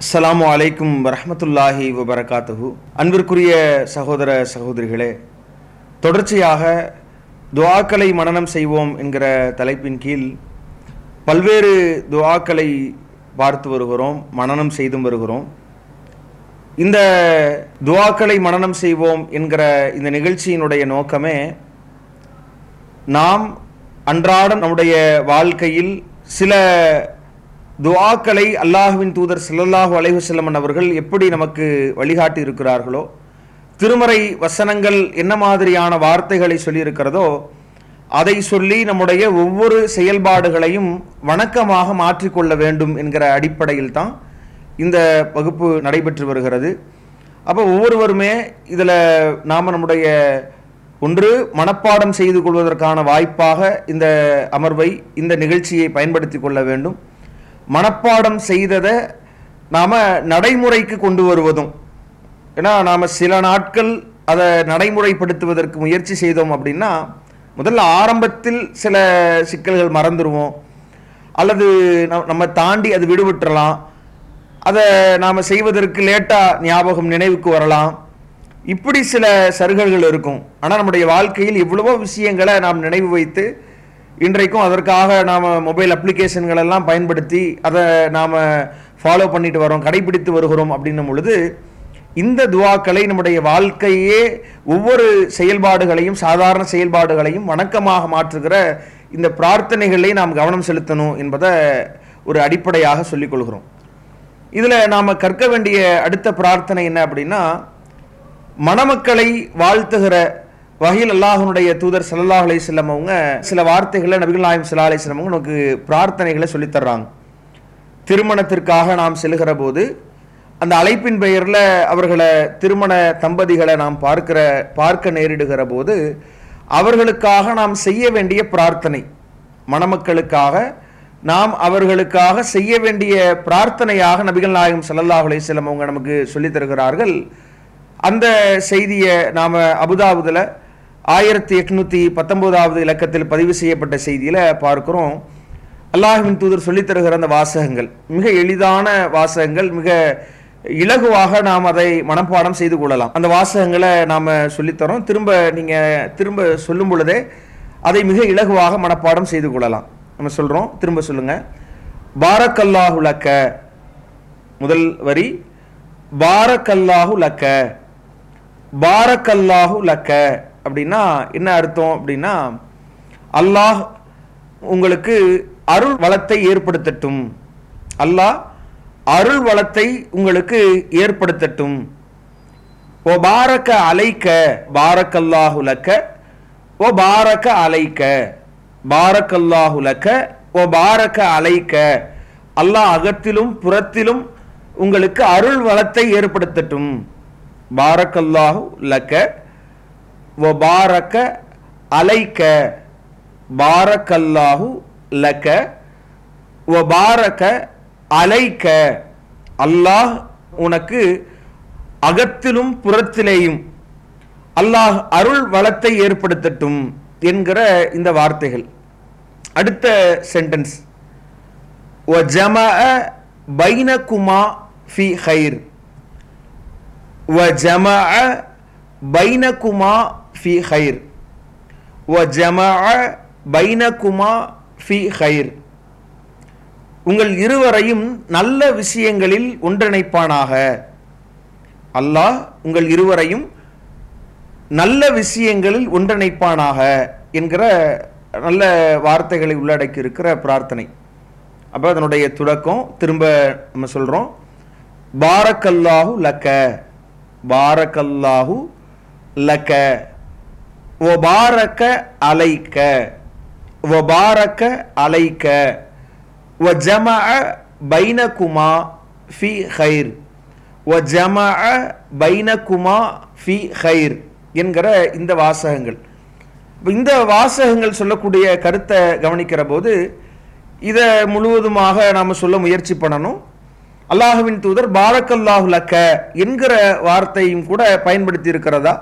அஸ்ஸலாமு அலைக்கும் வரஹ்மத்துல்லாஹி வபரகாத்துஹு. அன்பிற்குரிய சகோதர சகோதரிகளே, தொடர்ச்சியாக துஆக்களை மனனம் செய்வோம் என்கிற தலைப்பின் கீழ் பல்வேறு துஆக்களை பார்த்து வருகிறோம், மனனம் செய்தும் வருகிறோம். இந்த துஆக்களை மனனம் செய்வோம் என்கிற இந்த நிகழ்ச்சியினுடைய நோக்கமே, நாம் அன்றாடம் நம்முடைய வாழ்க்கையில் சில துஆக்களை அல்லாஹ்வின் தூதர் ஸல்லல்லாஹு அலைஹி வஸல்லம் அவர்கள் எப்படி நமக்கு வழிகாட்டி இருக்கிறார்களோ, திருமறை வசனங்கள் என்ன மாதிரியான வார்த்தைகளை சொல்லியிருக்கிறதோ அதை சொல்லி நம்முடைய ஒவ்வொரு செயல்பாடுகளையும் வணக்கமாக மாற்றிக்கொள்ள வேண்டும் என்கிற அடிப்படையில் தான் இந்த வகுப்பு நடைபெற்று வருகிறது. அப்போ ஒவ்வொருவருமே இதில் நாம் நம்முடைய ஒன்று மனப்பாடம் செய்து கொள்வதற்கான வாய்ப்பாக இந்த அமர்வை, இந்த நிகழ்ச்சியை பயன்படுத்தி கொள்ள வேண்டும். மனப்பாடம் செய்ததை நாம் நடைமுறைக்கு கொண்டு வருவதும், ஏன்னா நாம் சில நாட்கள் அதை நடைமுறைப்படுத்துவதற்கு முயற்சி செய்தோம் அப்படின்னா முதல்ல ஆரம்பத்தில் சில சிக்கல்கள் மறந்துடுவோம், அல்லது நம்ம தாண்டி அது விடுவிட்டுறலாம், அதை நாம் செய்வதற்கு லேட்டாக ஞாபகம் நினைவுக்கு வரலாம், இப்படி சில சருகல்கள் இருக்கும். ஆனால் நம்முடைய வாழ்க்கையில் எவ்வளவோ விஷயங்களை நாம் நினைவு வைத்து இன்றைக்கும் அதற்காக நாம் மொபைல் அப்ளிகேஷன்கள் எல்லாம் பயன்படுத்தி அதை நாம் ஃபாலோ பண்ணிட்டு வரோம், கடைபிடித்து வருகிறோம். அப்படின்னும் பொழுது இந்த துஆக்களை நம்முடைய வாழ்க்கையே ஒவ்வொரு செயல்பாடுகளையும், சாதாரண செயல்பாடுகளையும் வணக்கமாக மாற்றுகிற இந்த பிரார்த்தனைகளை நாம் கவனம் செலுத்தணும் என்பதை ஒரு அடிப்படையாக சொல்லிக்கொள்கிறோம். இதில் நாம் கற்க வேண்டிய அடுத்த பிரார்த்தனை என்ன அப்படின்னா, மணமக்களை வாழ்த்துகிற வகையில் அல்லாஹ்வுடைய தூதர் ஸல்லல்லாஹு அலைஹி வஸல்லம் அவங்க சில வார்த்தைகளை நபிகள் நாயகம் ஸல்லல்லாஹு அலைஹி வஸல்லம் நமக்கு பிரார்த்தனைகளை சொல்லித்தர்றாங்க. திருமணத்திற்காக நாம் செல்கிற போது அந்த அழைப்பின் பெயரில் அவர்களை, திருமண தம்பதிகளை நாம் பார்க்க நேரிடுகிற போது அவர்களுக்காக நாம் செய்ய வேண்டிய பிரார்த்தனை, மணமக்களுக்காக நாம் அவர்களுக்காக செய்ய வேண்டிய பிரார்த்தனையாக நபிகள் நாயகம் ஸல்லல்லாஹு அலைஹி வஸல்லம் அவங்க நமக்கு சொல்லித் தருகிறார்கள். அந்த செய்தியை நாம் அபுதாபுதில் 1819 இலக்கத்தில் பதிவு செய்யப்பட்ட செய்தியில் பார்க்கிறோம். அல்லாஹ்வின் தூதர் சொல்லித் தருகிற அந்த வாசகங்கள் மிக எளிதான வாசகங்கள், மிக இலகுவாக நாம் அதை மனப்பாடம் செய்து கொள்ளலாம். அந்த வாசகங்களை நாம் சொல்லித்தரோம். திரும்ப சொல்லும் பொழுதே அதை மிக இலகுவாக மனப்பாடம் செய்து கொள்ளலாம். நம்ம சொல்கிறோம், திரும்ப சொல்லுங்க. பாரக்கல்லாஹு லக்க, முதல் வரி பாரக்கல்லாஹு லக்க. பாரக்கல்லாஹு லக்க அப்படின்னா என்ன அர்த்தம் அப்படின்னா, அல்லாஹ் உங்களுக்கு அருள் வளத்தை ஏற்படுத்தட்டும், அல்லாஹ் அருள் வளத்தை உங்களுக்கு ஏற்படுத்தட்டும். ஓ பாரக்க அலைக்க, பாரக்கல்லாஹு லக்க, ஓ பாரக்க அலைக்க, பாரக்கல்லாஹு லக்க, ஓ பாரக்க அலைக்க. அல்லாஹ் அகத்திலும் புறத்திலும் உங்களுக்கு அருள் வளத்தை ஏற்படுத்தட்டும். பாரக்கல்லாஹு லக்க வ பாரக்க அலைக்க, பாரக்கல்லாஹு லக்க வ பாரக்க அலைக்க. அல்லாஹ் உனக்கு அகத்திலும் புறத்திலேயும் அல்லாஹ் அருள் வளத்தை ஏற்படுத்தட்டும் என்கிற இந்த வார்த்தைகள். அடுத்த சென்டென்ஸ், வ ஜமஅ பைனகுமா ஃபி ஹைர். وجمع بينكما في خير. وجمع بينكما في خير. உங்கள் இருவரையும் நல்ல விஷயங்களில் ஒன்றிணைப்பானாக. அல்லாஹ் உங்கள் இருவரையும் நல்ல விஷயங்களில் ஒன்றிணைப்பானாக என்கிற நல்ல வார்த்தைகளை உள்ளடக்கி இருக்கிற பிரார்த்தனை. அப்போ அதனுடைய தொடக்கம் திரும்ப நம்ம சொல்கிறோம், பாரக்கல்லாஹு லக்க, பாரக்கல்லாஹு லக்க, வ பாரக்க அலைக்க, வ பாரக்க அலைக்க, வ ஜமஅ பைனகுமா ஃபி ஹைர், வ ஜமஅ பைனகுமா ஃபி ஹைர் என்கிற இந்த வாசகங்கள். இந்த வாசகங்கள் சொல்லக்கூடிய கருத்தை கவனிக்கிற போது இதை முழுவதுமாக நாம் சொல்ல முயற்சி பண்ணணும். அல்லாஹ்வின் தூதர் பாரக்கல்லாஹு லக்க என்கிற வார்த்தையும் கூட பயன்படுத்தி இருக்கிறதா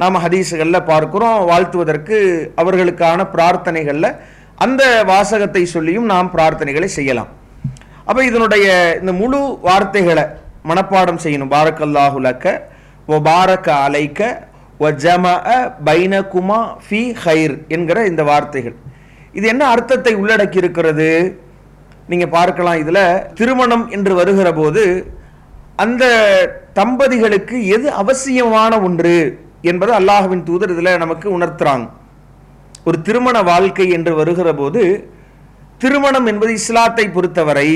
நாம் ஹதீஸ்களில் பார்க்கிறோம். வாழ்த்துவதற்கு அவர்களுக்கான பிரார்த்தனைகளில் அந்த வாசகத்தை சொல்லியும் நாம் பிரார்த்தனைகளை செய்யலாம். அப்போ இதனுடைய இந்த முழு வார்த்தைகளை மனப்பாடம் செய்யணும். பாரக்கல்லாஹு லக்க வ பாரக அலைக்க வ ஜமஅ பைனகுமா ஃபீ ஹைர் என்கிற இந்த வார்த்தைகள். இது என்ன அர்த்தத்தை உள்ளடக்கி இருக்கிறது நீங்க பார்க்கலாம். இதுல திருமணம் என்று வருகிற போது அந்த தம்பதிகளுக்கு எது அவசியமான ஒன்று என்பது அல்லாஹ்வின் தூதர் இதுல நமக்கு உணர்த்துறாங்க. ஒரு திருமண வாழ்க்கை என்று வருகிற போது திருமணம் என்பது இஸ்லாத்தை பொறுத்தவரை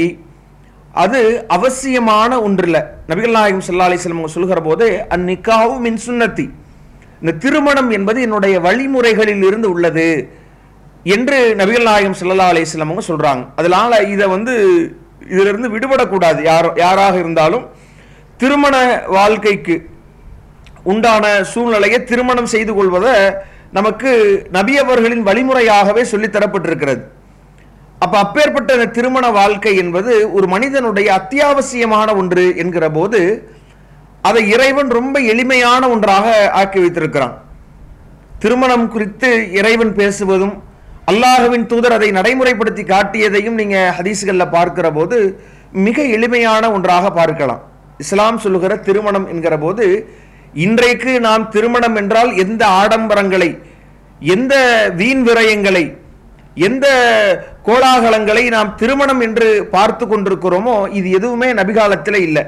அது அவசியமான ஒன்றில்லை. நபிகள் நாயகம் ஸல்லல்லாஹு அலைஹி வஸல்லம் சொல்கிற போது அந்நிக்காஹு மின் சுன்னத்தி, இந்த திருமணம் என்பது என்னுடைய வழிமுறைகளில் இருந்து உள்ளது என்று நபிகள் நாயகம் ஸல்லல்லாஹு அலைஹி வஸல்லம் சொல்றாங்க. அதனால இதை இதிலிருந்து விடுபடக்கூடாது. யாராக இருந்தாலும் திருமண வாழ்க்கைக்கு உண்டான சூழ்நிலையை திருமணம் செய்து கொள்வதை நமக்கு நபி அவர்களின் வழிமுறையாகவே சொல்லித்தரப்பட்டிருக்கிறது. அப்பேற்பட்ட இந்த திருமண வாழ்க்கை என்பது ஒரு மனிதனுடைய அத்தியாவசியமான ஒன்று என்கிற போது அதை இறைவன் ரொம்ப எளிமையான ஒன்றாக ஆக்கி வைத்திருக்கிறான். திருமணம் குறித்து இறைவன் பேசுவதும் அல்லாஹ்வின் தூதர் அதை நடைமுறைப்படுத்தி காட்டியதையும் நீங்க ஹதீஸ்கள்ல பார்க்கிற போது மிக எளிமையான ஒன்றாக பார்க்கலாம். இஸ்லாம் சொல்லுகிற திருமணம் என்கிற போது இன்றைக்கு நாம் திருமணம் என்றால் எந்த ஆடம்பரங்களை, எந்த வீண் விரயங்களை, எந்த கோலாகலங்களை நாம் திருமணம் என்று பார்த்து கொண்டிருக்கிறோமோ இது எதுவுமே நபிகாலத்தில் இல்லை.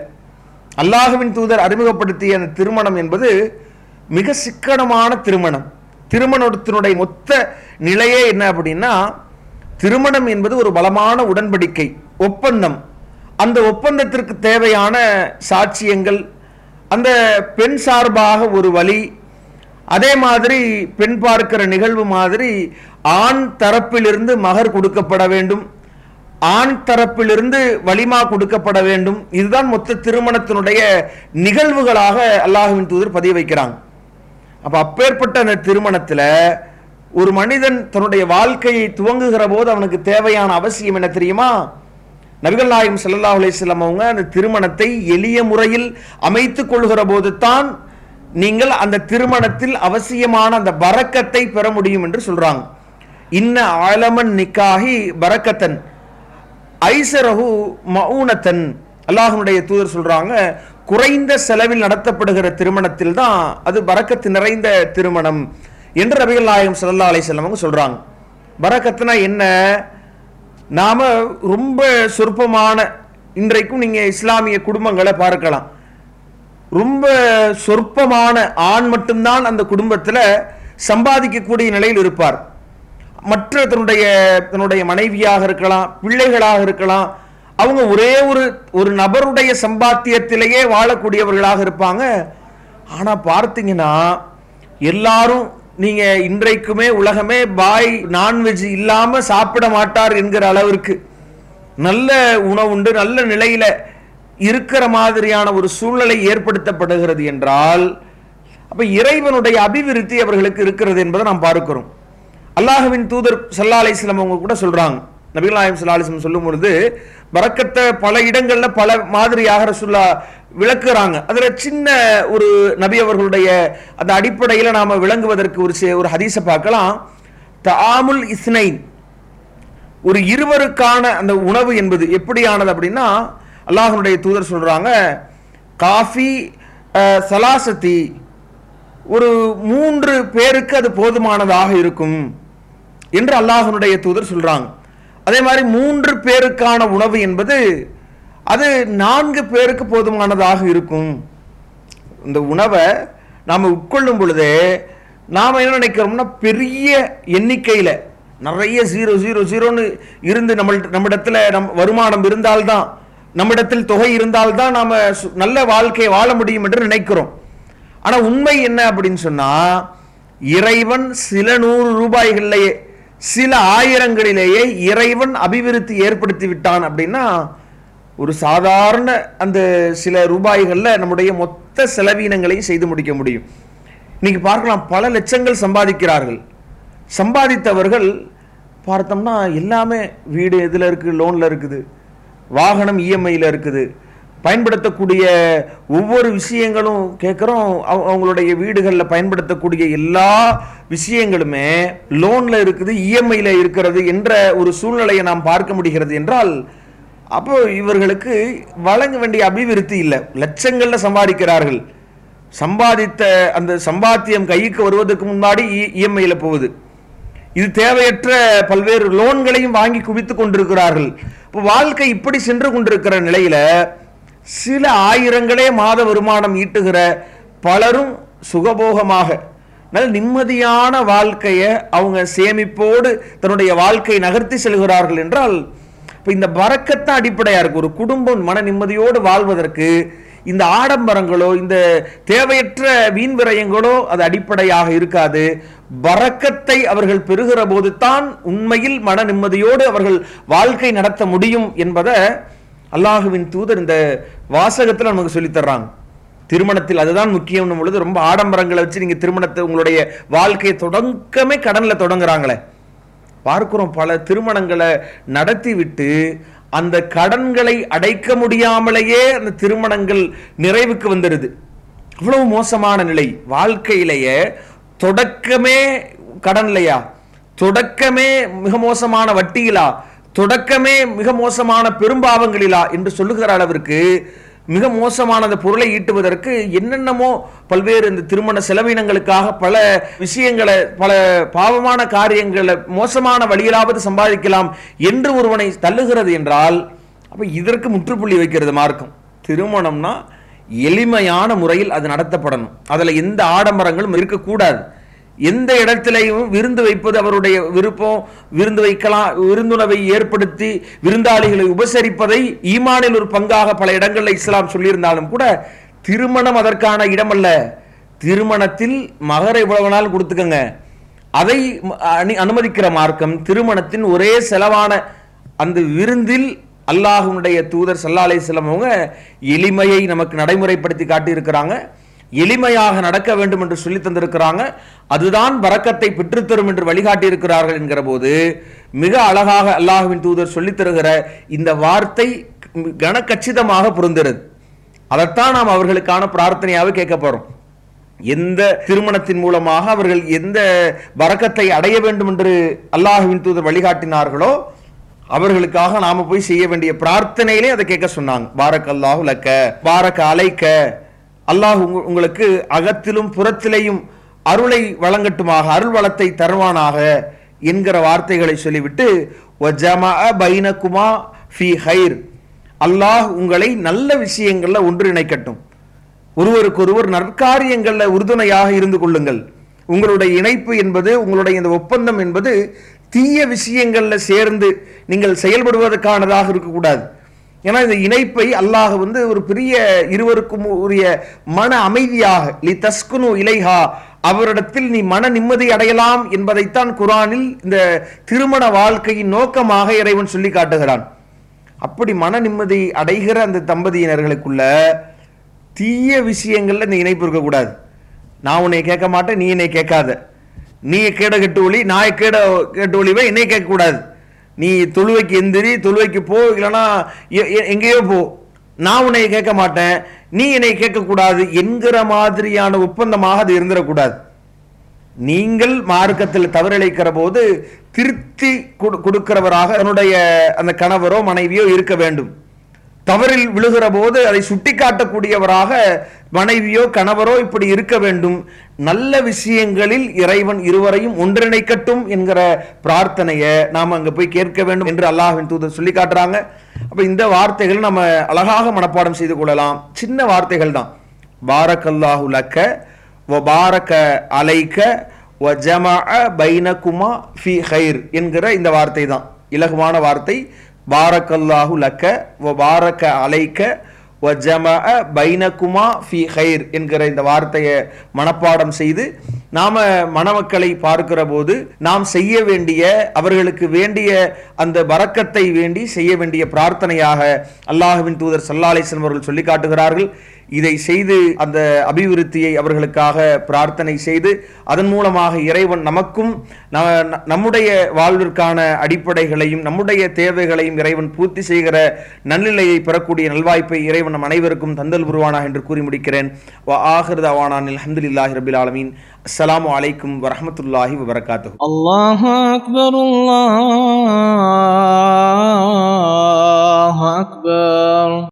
அல்லாஹ்வின் தூதர் அறிமுகப்படுத்திய அந்த திருமணம் என்பது மிக சிக்கனமான திருமணம். திருமணத்தினுடைய மொத்த நிலையே என்ன அப்படின்னா, திருமணம் என்பது ஒரு பலமான உடன்படிக்கை, ஒப்பந்தம். அந்த ஒப்பந்தத்திற்கு தேவையான சாட்சியங்கள், அந்த பெண் சார்பாக ஒரு வழி, அதே மாதிரி பெண் பார்க்கிற நிகழ்வு மாதிரி ஆண் தரப்பிலிருந்து மகர் கொடுக்கப்பட வேண்டும், ஆண் தரப்பிலிருந்து வலிமா கொடுக்கப்பட வேண்டும். இதுதான் மொத்த திருமணத்தினுடைய நிகழ்வுகளாக அல்லாஹ்வின் தூதர் பதிய வைக்கிறாங்க. அப்பேற்பட்ட அந்த திருமணத்துல ஒரு மனிதன் தன்னுடைய வாழ்க்கையை துவங்குகிற போது அவனுக்கு தேவையான அவசியம் என்ன தெரியுமா? நபிகள் நாயகம் ஸல்லல்லாஹு அலைஹி வஸல்லம் அவங்க அந்த திருமணத்தை எளிய முறையில் அமைத்துக் கொள்கிற போது தான் நீங்கள் அந்த திருமணத்தில் அவசியமான அந்த பரக்கத்தை பெற முடியும் என்று சொல்றாங்க. இன்ன ஆலமன் நிக்காஹி பரக்கத்தன் ஐஸரஹு மஊனத்தன். அல்லாஹ்வுடைய தூதர் சொல்றாங்க, குறைந்த செலவில் நடத்தப்படுகிற திருமணத்தில் தான் அது பரக்கத்து நிறைந்த திருமணம் என்று நபிகள் நாயகம் ஸல்லல்லாஹு அலைஹி வஸல்லம் சொல்றாங்க. பரக்கத்துனா என்ன? நாம ரொம்ப சொற்பமான, இன்றைக்கும் நீங்க இஸ்லாமிய குடும்பங்களை பார்க்கலாம், ரொம்ப சொற்பமான ஆண் மட்டும்தான் அந்த குடும்பத்தில் சம்பாதிக்கக்கூடிய நிலையில் இருப்பார். மற்ற தன்னுடைய மனைவியாக இருக்கலாம், பிள்ளைகளாக இருக்கலாம், அவங்க ஒரே ஒரு நபருடைய சம்பாத்தியத்திலேயே வாழக்கூடியவர்களாக இருப்பாங்க. ஆனா பார்த்தீங்கன்னா எல்லாரும், நீங்க இன்றைக்குமே உலகமே பாய் நான்வெஜ் இல்லாம சாப்பிட மாட்டார் என்கிற அளவிற்கு நல்ல உணவுண்டு, நல்ல நிலையில இருக்கிற மாதிரியான ஒரு சூழ்நிலை ஏற்படுத்தப்படுகிறது என்றால் அப்ப இறைவனுடைய அபிவிருத்தி அவர்களுக்கு இருக்கிறது என்பதை நாம் பார்க்கிறோம். அல்லாஹ்வின் தூதர் ஸல்லல்லாஹு அலைஹி வஸல்லம் அவங்க கூட சொல்றாங்க, நபிகள் நாயகம் ஸல்லல்லாஹு அலைஹி வஸல்லம் சொல்லும் பொழுது பரக்கத்தை பல இடங்கள்ல பல மாதிரியாக ரசூலுல்லாஹ் விளக்குறாங்க. அதுல சின்ன ஒரு நபி அவர்களுடைய அந்த அடிப்படையில நாம விளங்குவதற்கு ஒரு ஹதீஸை பார்க்கலாம். தஆமுல் இஸ்னைன், ஒரு இருவருக்கான அந்த உணவு என்பது எப்படியானது அப்படின்னா, அல்லாஹ்வுடைய தூதர் சொல்றாங்க, காஃபி சலாசத்தி, ஒரு 3 பேருக்கு அது போதுமானதாக இருக்கும் என்று அல்லாஹ்வுடைய தூதர் சொல்றாங்க. அதே மாதிரி 3 பேருக்கான உணவு என்பது அது 4 பேருக்கு போதுமானதாக இருக்கும். இந்த உணவை நாம் உட்கொள்ளும் பொழுதே நாம் என்ன நினைக்கிறோம்னா, பெரிய எண்ணிக்கையில் நிறைய 000 இருந்து நம்மிடத்தில் வருமானம் இருந்தால்தான், நம்மிடத்தில் தொகை இருந்தால்தான் நாம் நல்ல வாழ்க்கையை வாழ முடியும் என்று நினைக்கிறோம். ஆனா உண்மை என்ன அப்படின்னு சொன்னா, இறைவன் சில 100 ரூபாய்களிலேயே, சில ஆயிரங்களிலேயே இறைவன் அபிவிருத்தி ஏற்படுத்தி விட்டான் அப்படின்னா, ஒரு சாதாரண அந்த சில ரூபாய்கள்ல நம்முடைய மொத்த செலவீனங்களையும் செய்து முடிக்க முடியும். இன்னைக்கு பார்க்கலாம், பல லட்சங்கள் சம்பாதிக்கிறார்கள். சம்பாதித்தவர்கள் பார்த்தோம்னா எல்லாமே வீடு எதுல இருக்கு, லோன்ல இருக்குது, வாகனம் இஎம்ஐல இருக்குது, பயன்படுத்தக்கூடிய ஒவ்வொரு விஷயங்களும் கேட்குறோம். அவங்களுடைய வீடுகளில் பயன்படுத்தக்கூடிய எல்லா விஷயங்களுமே லோன்ல இருக்குது, இஎம்ஐல இருக்கிறது என்ற ஒரு சூழ்நிலையை நாம் பார்க்க முடிகிறது என்றால், அப்போ இவர்களுக்கு வழங்க வேண்டிய அபிவிருத்தி இல்லை, லட்சங்கள்ல சம்பாதிக்கிறார்கள். சம்பாதித்த அந்த சம்பாத்தியம் கைக்கு வருவதற்கு முன்னாடி இஎம்ஐல போகுது. இது தேவையற்ற பல்வேறு லோன்களையும் வாங்கி குவித்துக் கொண்டிருக்கிறார்கள். இப்போ வாழ்க்கை இப்படி சென்று கொண்டிருக்கிற நிலையில சில ஆயிரங்களே மாத வருமானம் ஈட்டுகிற பலரும் சுகபோகமாக நல்ல நிம்மதியான வாழ்க்கையை அவங்க சேமிப்போடு தன்னுடைய வாழ்க்கை நகர்த்தி செல்கிறார்கள் என்றால், இப்போ இந்த பரக்கத்தான் அடிப்படையா இருக்கு. ஒரு குடும்பம் மன நிம்மதியோடு வாழ்வதற்கு இந்த ஆடம்பரங்களோ இந்த தேவையற்ற வீண் விரயங்களோ அது அடிப்படையாக இருக்காது. பரக்கத்தை அவர்கள் பெறுகிற போது தான் உண்மையில் மன நிம்மதியோடு அவர்கள் வாழ்க்கை நடத்த முடியும் என்பதை அல்லாஹுவின் தூதர் இந்த வாசகத்தில் நமக்கு சொல்லித் தர்றாங்க. திருமணத்தில் அதுதான் முக்கியம் பொழுது ரொம்ப ஆடம்பரங்களை வச்சு நீங்க திருமணத்தை உங்களுடைய வாழ்க்கையை தொடங்கமே கடன்ல தொடங்குறாங்களே பார்க்கிறோம். பல திருமணங்களை நடத்தி விட்டு அந்த கடன்களை அடைக்க முடியாமலேயே அந்த திருமணங்கள் நிறைவுக்கு வந்துடுது. அவ்வளவு மோசமான நிலை. வாழ்க்கையிலேயே தொடக்கமே கடன்லையா, தொடக்கமே மிக மோசமான வட்டியிலா, தொடக்கமே மிக மோசமான பெரும்பாவங்களிலா என்று சொல்லுகிற அளவிற்கு மிக மோசமான அந்த பொருளை ஈட்டுவதற்கு என்னென்னமோ பல்வேறு இந்த திருமண செலவினங்களுக்காக பல விஷயங்களை, பல பாவமான காரியங்களை மோசமான வழியிலாவது சம்பாதிக்கலாம் என்று ஒருவனை தள்ளுகிறது என்றால், அப்ப இதற்கு முற்றுப்புள்ளி வைக்கிறது மார்க்கம். திருமணம்னா எளிமையான முறையில் அது நடத்தப்படணும். அதுல எந்த ஆடம்பரங்களும் இருக்கக்கூடாது. எந்த இடத்திலையும் விருந்து வைப்பது அவருடைய விருப்பம், விருந்து வைக்கலாம், விருந்துணவை ஏற்படுத்தி விருந்தாளிகளை உபசரிப்பதை ஈமானில் ஒரு பங்காக பல இடங்களில் இஸ்லாம் சொல்லியிருந்தாலும் கூட திருமணம் அதற்கான இடமல்ல. திருமணத்தில் மகரை இவ்வளவு நாள் கொடுத்துக்கங்க, அதை அனுமதிக்கிற மார்க்கம். திருமணத்தின் ஒரே செலவான அந்த விருந்தில் அல்லாஹ்வுடைய தூதர் ஸல்லல்லாஹு அலைஹி வஸல்லம் அவங்க எளிமையை நமக்கு நடைமுறைப்படுத்தி காட்டி இருக்கிறாங்க. எளிமையாக நடக்க வேண்டும் என்று சொல்லி தந்திருக்கிறாங்க. அதுதான் பரக்கத்தை பெற்றுத்தரும் என்று வழிகாட்டி இருக்கிறார்கள் என்கிற போது மிக அழகாக அல்லாஹ்வின் தூதர் சொல்லித் தருகிற இந்த வார்த்தை கனக்கச்சிதமாக பொருந்துகிறது. அதைத்தான் நாம் அவர்களுக்கான பிரார்த்தனையாக கேட்க போறோம். எந்த திருமணத்தின் மூலமாக அவர்கள் எந்த பரக்கத்தை அடைய வேண்டும் என்று அல்லாஹ்வின் தூதர் வழிகாட்டினார்களோ அவர்களுக்காக நாம போய் செய்ய வேண்டிய பிரார்த்தனையிலே அதை கேட்க சொன்னாங்க. பாரக் அல்லாஹு லக்க பாரக் அலைக்க, அல்லாஹ் உங்களுக்கு அகத்திலும் புறத்திலேயும் அருளை வழங்கட்டுமாக, அருள் வளத்தை தருவானாக என்கிற வார்த்தைகளை சொல்லிவிட்டு வஜமஅ பைனகுமா ஃபீ ஹைர், அல்லாஹ் உங்களை நல்ல விஷயங்கள்ல ஒன்றிணைக்கட்டும், ஒருவருக்கொருவர் நற்காரியங்கள்ல உறுதுணையாக இருந்து கொள்ளுங்கள். உங்களுடைய இணைப்பு என்பது, உங்களுடைய இந்த ஒப்பந்தம் என்பது தீய விஷயங்கள்ல சேர்ந்து நீங்கள் செயல்படுவதற்கானதாக இருக்கக்கூடாது. ஏன்னா இந்த இணைப்பை அல்லாஹ் ஒரு பெரிய இருவருக்கும் உரிய மன அமைதியாக லி தஸ்குனு இலைஹா, அவரிடத்தில் நீ மன நிம்மதி அடையலாம் என்பதைத்தான் குர்ஆனில் இந்த திருமண வாழ்க்கையின் நோக்கமாக இறைவன் சொல்லி காட்டுகிறான். அப்படி மன நிம்மதி அடைகிற அந்த தம்பதியினர்களுக்குள்ள தீய விஷயங்கள்ல இந்த இணைப்பு இருக்கக்கூடாது. நான் உன்னை கேட்க மாட்டேன், நீ என்னை கேட்காத, நீ கேட கெட்டு ஒளி, நான் கேட கெட்டு ஒளிவை, என்னை கேட்கக்கூடாது, நீ தொழுவைக்கு எந்திரி, தொழுவைக்கு போ, இல்லைன்னா எங்கேயோ போ, நான் உன்னை கேட்க மாட்டேன், நீ என்னை கேட்கக்கூடாது என்கிற மாதிரியான ஒப்பந்தமாக அது இருந்துடக்கூடாது. நீங்கள் மார்க்கத்தில் தவறிழைக்கிற போது திருத்தி கொடுக்கிறவராக தன்னுடைய அந்த கணவரோ மனைவியோ இருக்க வேண்டும். தவறில் விழுகிற போது அதை சுட்டிக்காட்டக்கூடியவராக மனைவியோ கணவரோ இப்படி இருக்க வேண்டும். நல்ல விஷயங்களில் இறைவன் இருவரையும் ஒன்றிணைக்கட்டும் என்கிற பிரார்த்தனையை நாம் அங்க போய் கேட்க வேண்டும் என்று அல்லாஹ்வின் தூதர் சொல்லி காட்டுறாங்க. அப்ப இந்த வார்த்தைகள் நம்ம அழகாக மனப்பாடம் செய்து கொள்ளலாம். சின்ன வார்த்தைகள் தான். பாரக்கல்லாஹு லக்க வ பாரக அலைக்க வ ஜமஅ பைனகுமா ஃபீ ஹைர் என்கிற இந்த வார்த்தை தான் இலகுவான வார்த்தை. பாரக்கல்லாஹு லக்க வ பாரக அலைக்க வ ஜமஅ பைனகுமா ஃபீ ஹைர் என்கிற இந்த வார்த்தையை மனப்பாடம் செய்து நாம மணமக்களை பார்க்கிற போது நாம் செய்ய வேண்டிய, அவர்களுக்கு வேண்டிய அந்த பரக்கத்தை வேண்டி செய்ய வேண்டிய பிரார்த்தனையாக அல்லாஹ்வின் தூதர் ஸல்லல்லாஹு அலைஹி வஸல்லம் அவர்கள் சொல்லி காட்டுகிறார்கள். இதை செய்து அந்த அபிவிருத்தியை அவர்களுக்காக பிரார்த்தனை செய்து அதன் மூலமாக இறைவன் நமக்கும் நம்முடைய வாழ்விற்கான அடிப்படைகளையும் நம்முடைய தேவைகளையும் இறைவன் பூர்த்தி செய்கிற நன்னிலையை பெறக்கூடிய நல்வாய்ப்பை இறைவன் நம் அனைவருக்கும் தந்தல் புரிவானாக என்று கூறி முடிக்கிறேன். வஆகிரு தஅவானா அல்ஹம்துலில்லாஹி ரப்பில் ஆலமீன். அஸ்ஸலாமு அலைக்கும் வரஹ்மத்துல்லாஹி வபரகாத்துஹு. அல்லாஹு அக்பர், அல்லாஹு அக்பர்.